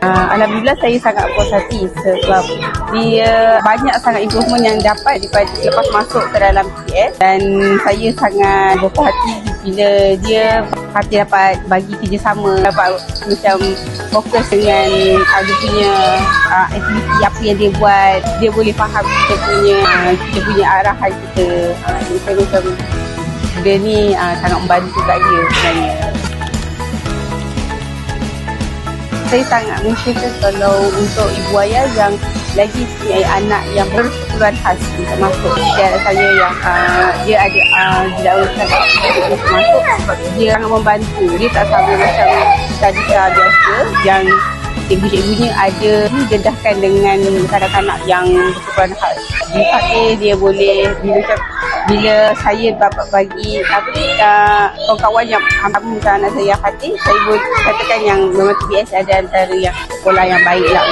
Alhamdulillah saya sangat puas hati sebab dia banyak sangat improvement yang dapat daripada lepas masuk ke dalam PTS, dan saya sangat berpuas hati bila dia hati dapat bagi kerjasama, dapat macam fokus dengan dia punya aktiviti apa yang dia buat, dia boleh faham kita punya arahan kita. Saya macam dia ni sangat membantu kat dia sebenarnya. Saya sangat mengusahakan kalau untuk ibu ayah yang lagi punya anak yang berkeperluan khas untuk masuk. Dan saya yang dia ada tidak boleh masuk sebab dia sangat membantu. Dia tak sama macam tadika biasa yang ibu-ibunya ada didedahkan dengan kanak-kanak yang berkeperluan khas. Dia boleh bila saya dapat bagi kawan-kawan yang sama macam anak saya Fatih, saya boleh katakan yang memang TBS ada antara yang sekolah yang baik lah.